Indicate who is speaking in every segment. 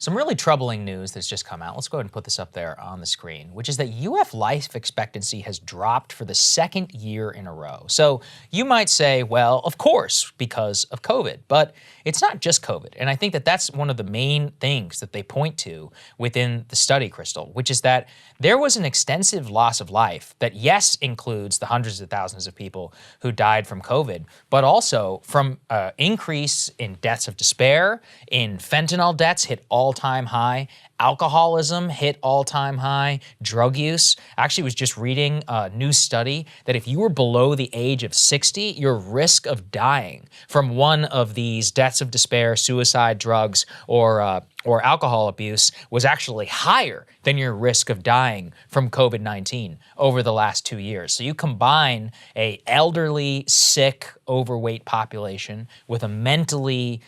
Speaker 1: Some really troubling news that's just come out. Let's go ahead and put this up there on the screen, which is that UF life expectancy has dropped for the second year in a row. So you might say, well, of course, because of COVID, but it's not just COVID. And I think that that's one of the main things that they point to within the study, Krystal, which is that there was an extensive loss of life that, yes, includes the hundreds of thousands of people who died from COVID, but also from increase in deaths of despair, in fentanyl deaths hit all-time high, alcoholism hit all-time high, drug use. I actually was just reading a new study that if you were below the age of 60, your risk of dying from one of these deaths of despair, suicide, drugs, or alcohol abuse was actually higher than your risk of dying from COVID-19 over the last 2 years. So you combine a elderly, sick, overweight population with a mentally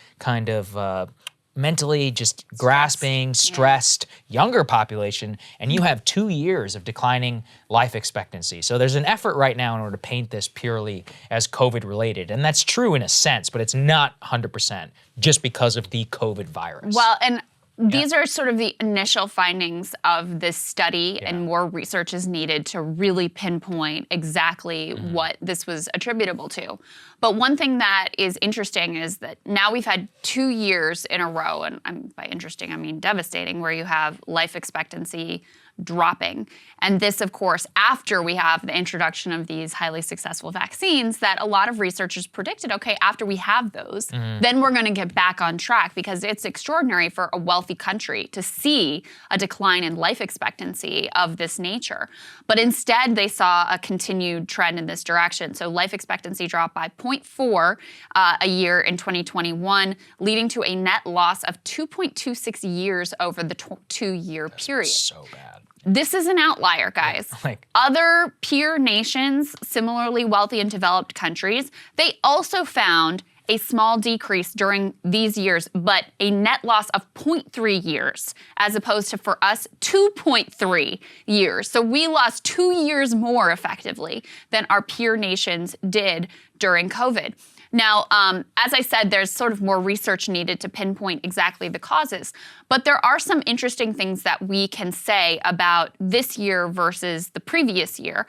Speaker 1: just grasping, stressed, younger population, and you have 2 years of declining life expectancy. So there's an effort right now in order to paint this purely as COVID related. And that's true in a sense, but it's not 100% just because of the COVID virus.
Speaker 2: Well, and these are sort of the initial findings of this study, and more research is needed to really pinpoint exactly what this was attributable to. But one thing that is interesting is that now we've had 2 years in a row, and by interesting I mean devastating, where you have life expectancy dropping. And this, of course, after we have the introduction of these highly successful vaccines that a lot of researchers predicted, okay, after we have those, then we're going to get back on track, because it's extraordinary for a wealthy country to see a decline in life expectancy of this nature. But instead, they saw a continued trend in this direction. So life expectancy dropped by 0.4 a year in 2021, leading to a net loss of 2.26 years over the 2-year period.
Speaker 1: So bad.
Speaker 2: This is an outlier, guys. Other peer nations, similarly wealthy and developed countries, they also found a small decrease during these years, but a net loss of 0.3 years, as opposed to, for us, 2.3 years. So we lost 2 years more effectively than our peer nations did during COVID. Now, as I said, there's sort of more research needed to pinpoint exactly the causes, but there are some interesting things that we can say about this year versus the previous year.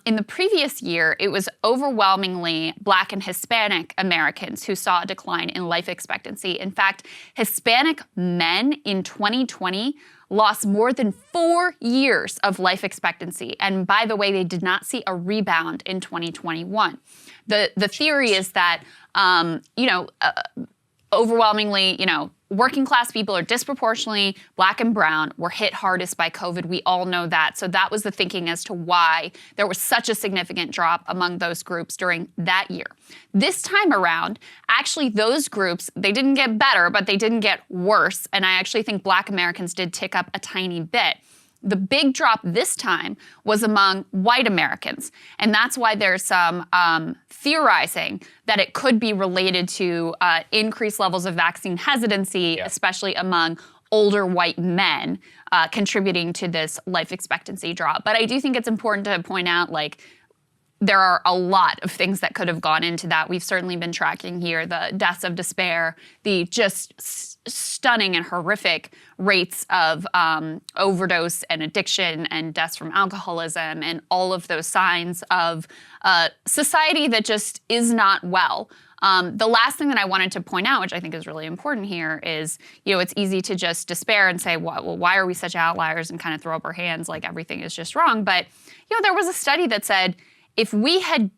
Speaker 2: In the previous year, it was overwhelmingly Black and Hispanic Americans who saw a decline in life expectancy. In fact, Hispanic men in 2020 lost more than 4 years of life expectancy. And by the way, they did not see a rebound in 2021. The theory is that, overwhelmingly, working class people are disproportionately Black and brown were hit hardest by COVID. We all know that. So that was the thinking as to why there was such a significant drop among those groups during that year. This time around, actually those groups, they didn't get better, but they didn't get worse. And I actually think Black Americans did tick up a tiny bit. The big drop this time was among white Americans. And that's why there's some theorizing that it could be related to increased levels of vaccine hesitancy, especially among older white men, contributing to this life expectancy drop. But I do think it's important to point out, there are a lot of things that could have gone into that. We've certainly been tracking here the deaths of despair, the just stunning and horrific rates of overdose and addiction and deaths from alcoholism, and all of those signs of society that just is not well. The last thing that I wanted to point out, which I think is really important here, is, it's easy to just despair and say, well, why are we such outliers, and kind of throw up our hands like everything is just wrong. But, there was a study that said, if we had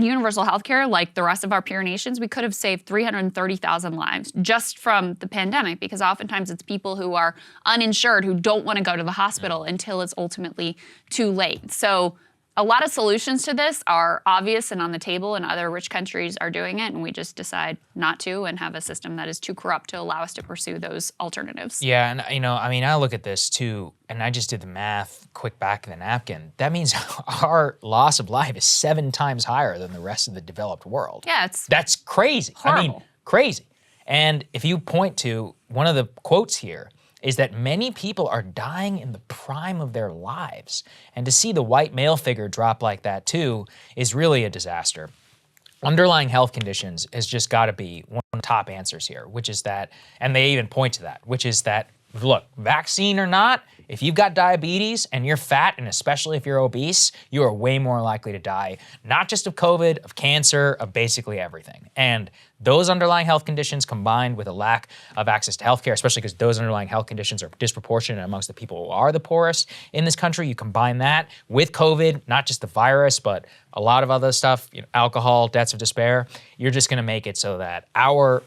Speaker 2: universal health care like the rest of our peer nations, we could have saved 330,000 lives just from the pandemic, because oftentimes it's people who are uninsured who don't want to go to the hospital until it's ultimately too late. So a lot of solutions to this are obvious and on the table, and other rich countries are doing it, and we just decide not to and have a system that is too corrupt to allow us to pursue those alternatives.
Speaker 1: Yeah, and I look at this too, and I just did the math quick back of the napkin. That means our loss of life is 7 times higher than the rest of the developed world.
Speaker 2: Yeah,
Speaker 1: that's crazy.
Speaker 2: Horrible.
Speaker 1: Crazy. And if you point to one of the quotes here, is that many people are dying in the prime of their lives. And to see the white male figure drop like that too is really a disaster. underlying health conditions has just got to be one of the top answers here, which is that, and they even point to that, which is that, look, vaccine or not, if you've got diabetes and you're fat, and especially if you're obese, you are way more likely to die, not just of COVID, of cancer, of basically everything. And those underlying health conditions combined with a lack of access to healthcare, especially because those underlying health conditions are disproportionate amongst the people who are the poorest in this country, you combine that with COVID, not just the virus, but a lot of other stuff, alcohol, deaths of despair, you're just gonna make it so that our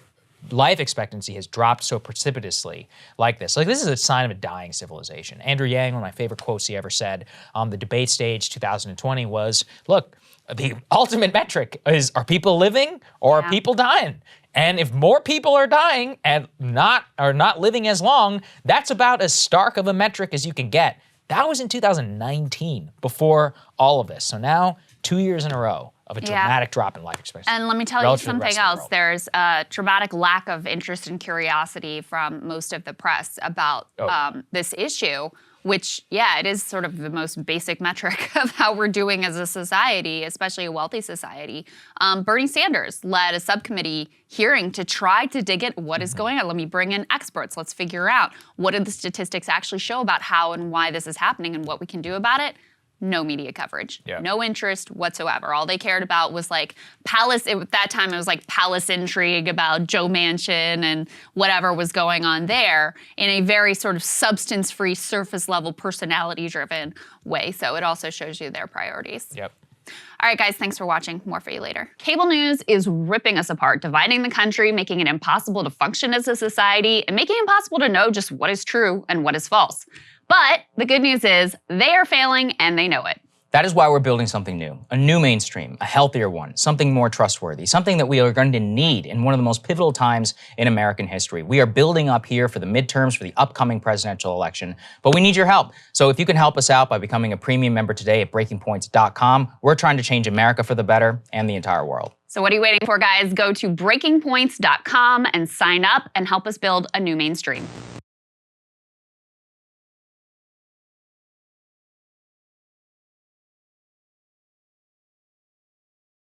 Speaker 1: life expectancy has dropped so precipitously like this. Like, this is a sign of a dying civilization. Andrew Yang, one of my favorite quotes he ever said on the debate stage 2020 was, look, the ultimate metric is, are people living or are people dying? And if more people are dying and are not living as long, that's about as stark of a metric as you can get. That was in 2019, before all of this. So now, 2 years in a row of a dramatic drop in life expectancy.
Speaker 2: And let me tell you something else. There's a dramatic lack of interest and curiosity from most of the press about this issue, which, it is sort of the most basic metric of how we're doing as a society, especially a wealthy society. Bernie Sanders led a subcommittee hearing to try to dig at what is going on. Let me bring in experts. Let's figure out what do the statistics actually show about how and why this is happening and what we can do about it. No media coverage, no interest whatsoever. All they cared about was like palace, at that time it was like palace intrigue about Joe Manchin and whatever was going on there in a very sort of substance-free, surface-level, personality-driven way. So it also shows you their priorities.
Speaker 1: Yep.
Speaker 2: All right, guys, thanks for watching. More for you later. Cable news is ripping us apart, dividing the country, making it impossible to function as a society, and making it impossible to know just what is true and what is false. But the good news is they are failing and they know it.
Speaker 3: That is why we're building something new, a new mainstream, a healthier one, something more trustworthy, something that we are going to need in one of the most pivotal times in American history. We are building up here for the midterms, for the upcoming presidential election, but we need your help. So if you can help us out by becoming a premium member today at breakingpoints.com, we're trying to change America for the better and the entire world.
Speaker 2: So what are you waiting for, guys? Go to breakingpoints.com and sign up and help us build a new mainstream.